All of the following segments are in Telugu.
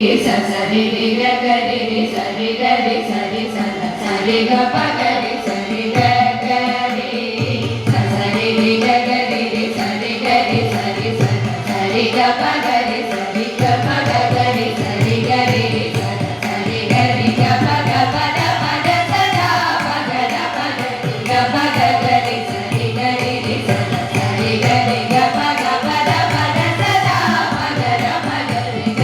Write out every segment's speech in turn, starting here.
సరి గరి సరి గరి సరి సరి గ పగరి సరి గరి సరి గరి సరి గరి సరి సరి గ పగరి సరి గ పగరి సరి గరి సరి గరి గ పగ పద పద సదా పగ పద గ పగ గరి సరి గరి సరి గరి గ పగ పద పద సదా పగ పగ గ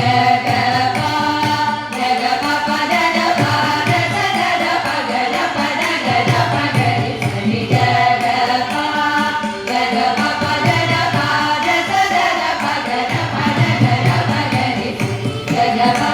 Yeah.